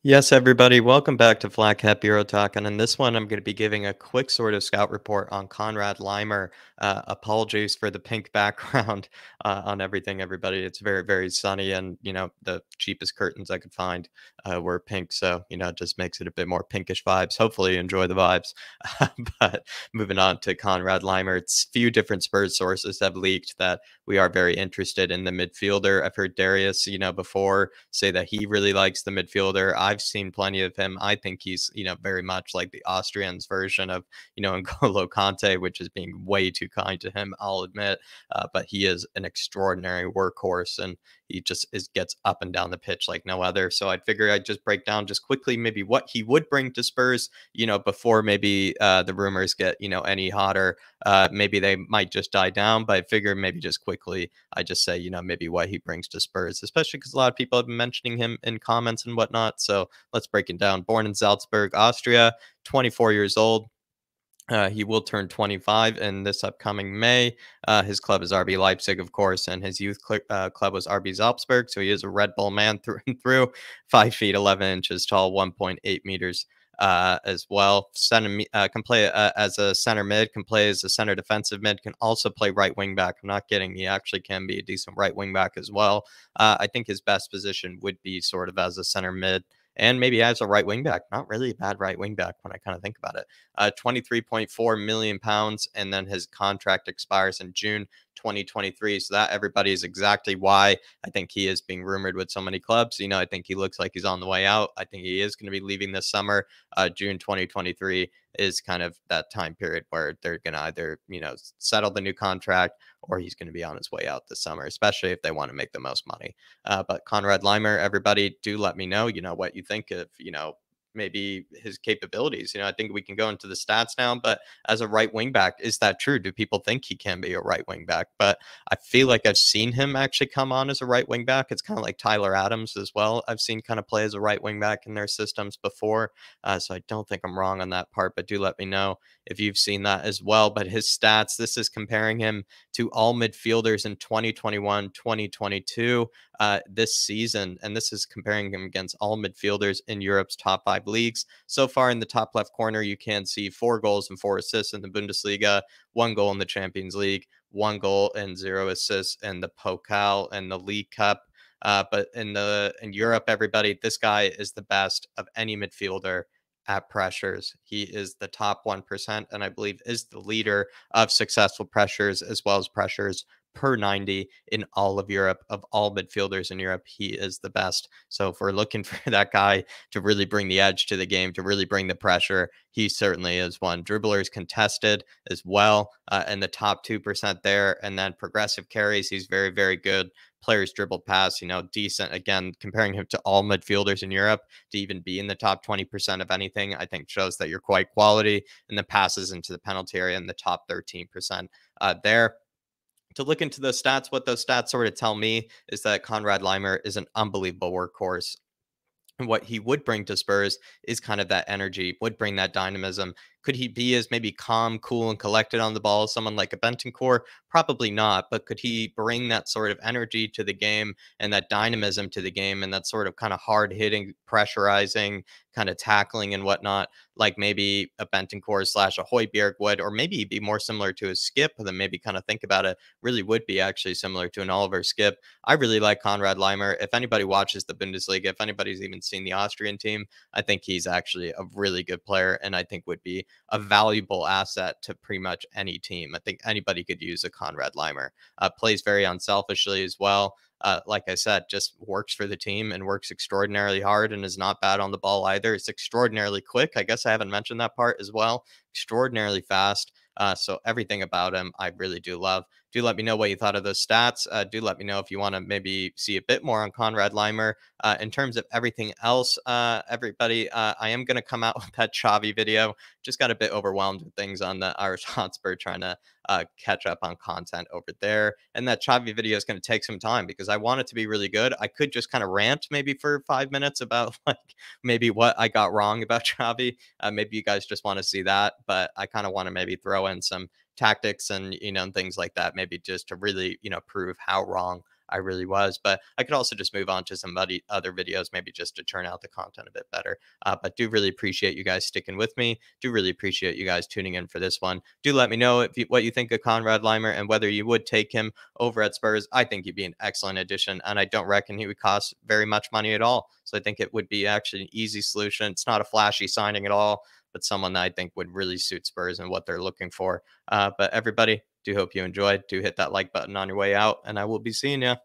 Yes, everybody, welcome back to Flat Cap Bureau Talk. And in this one, I'm going to be giving a quick sort of scout report on Conrad Leimer. Apologies for the pink background on everything, everybody. It's very, very sunny, and the cheapest curtains I could find were pink, so it just makes it a bit more pinkish vibes. Hopefully, you enjoy the vibes. But moving on to Conrad Leimer, it's few different Spurs sources have leaked that we are very interested in the midfielder. I've heard Darius, before say that he really likes the midfielder. I've seen plenty of him. I think he's, very much like the Austrians version of, N'Golo Conte, which is being way too kind to him, I'll admit. But he is an extraordinary workhorse, and he just gets up and down the pitch like no other. So I'd figure I'd just break down just quickly maybe what he would bring to Spurs, before maybe the rumors get, any hotter. Maybe they might just die down, but I figure maybe just quickly I just say, maybe what he brings to Spurs, especially because a lot of people have been mentioning him in comments and whatnot. So let's break it down. Born in Salzburg, Austria, 24 years old. He will turn 25 in this upcoming May. His club is RB Leipzig, of course, and his youth club was RB Salzburg. So he is a Red Bull man through and through. 5 feet 11 inches tall, 1.8 meters as well. Can play as a center mid, can play as a center defensive mid, can also play right wing back. I'm not kidding. He actually can be a decent right wing back as well. I think his best position would be sort of as a center mid, and maybe as a right wing back. Not really a bad right wing back when I kind of think about it. 23.4 million pounds, and then his contract expires in June 2023. So that, everybody, is exactly why I think he is being rumored with so many clubs. I think he looks like he's on the way out. I think he is going to be leaving this summer. June 2023 is kind of that time period where they're going to either, settle the new contract, or he's going to be on his way out this summer, especially if they want to make the most money. But Conrad Leimer, everybody, do let me know, what you think of, maybe his capabilities. I think we can go into the stats now, but as a right wing back, is that true? Do people think he can be a right wing back? But I feel like I've seen him actually come on as a right wing back. It's kind of like Tyler Adams as well. I've seen kind of play as a right wing back in their systems before. So I don't think I'm wrong on that part, but do let me know if you've seen that as well. But his stats, this is comparing him to all midfielders in 2021, 2022, this season. And this is comparing him against all midfielders in Europe's top 5 leagues. So far in the top left corner, you can see 4 goals and 4 assists in the Bundesliga, 1 goal in the Champions League, 1 goal and 0 assists in the Pokal and the League Cup. But in Europe, everybody, this guy is the best of any midfielder at pressures. He is the top 1%, and I believe is the leader of successful pressures as well as pressures per 90 in all of Europe. Of all midfielders in Europe, he is the best. So if we're looking for that guy to really bring the edge to the game, to really bring the pressure, he certainly is one. Dribblers contested as well, in the top 2% there. And then progressive carries, he's very, very good. Players dribbled past, decent. Again, comparing him to all midfielders in Europe, to even be in the top 20% of anything, I think shows that you're quite quality. And the passes into the penalty area in the top 13% there. To look into those stats, what those stats sort of tell me is that Conrad Leimer is an unbelievable workhorse. And what he would bring to Spurs is kind of that energy, would bring that dynamism. Could he be as maybe calm, cool, and collected on the ball as someone like a Bentancur? Probably not. But could he bring that sort of energy to the game and that dynamism to the game and that sort of kind of hard hitting, pressurizing, kind of tackling and whatnot, like maybe a Bentancur slash a Højbjerg would, or maybe be more similar to a Skip, and then maybe kind of think about it, really would be actually similar to an Oliver Skip. I really like Conrad Leimer. If anybody watches the Bundesliga, if anybody's even seen the Austrian team, I think he's actually a really good player, and I think would be a valuable asset to pretty much any team. I think anybody could use a Conrad Leimer. Plays very unselfishly as well. Like I said, just works for the team and works extraordinarily hard and is not bad on the ball either. It's extraordinarily quick. I guess I haven't mentioned that part as well. Extraordinarily fast. So everything about him, I really do love. Do let me know what you thought of those stats. Do let me know if you want to maybe see a bit more on Conrad Leimer. In terms of everything else, everybody, I am going to come out with that Xavi video. Just got a bit overwhelmed with things on the Irish Hotspur, trying to catch up on content over there. And that Xavi video is going to take some time because I want it to be really good. I could just kind of rant maybe for 5 minutes about like maybe what I got wrong about Xavi. Maybe you guys just want to see that, but I kind of want to maybe throw in some tactics and and things like that, maybe just to really prove how wrong I really was. But I could also just move on to some other videos, maybe just to turn out the content a bit better. But do really appreciate you guys sticking with me. Do really appreciate you guys tuning in for this one. Do let me know what you think of Conrad Leimer and whether you would take him over at Spurs. I think he'd be an excellent addition, and I don't reckon he would cost very much money at all. So I think it would be actually an easy solution. It's not a flashy signing at all, but someone that I think would really suit Spurs and what they're looking for. But everybody, do hope you enjoyed. Do hit that like button on your way out, and I will be seeing you.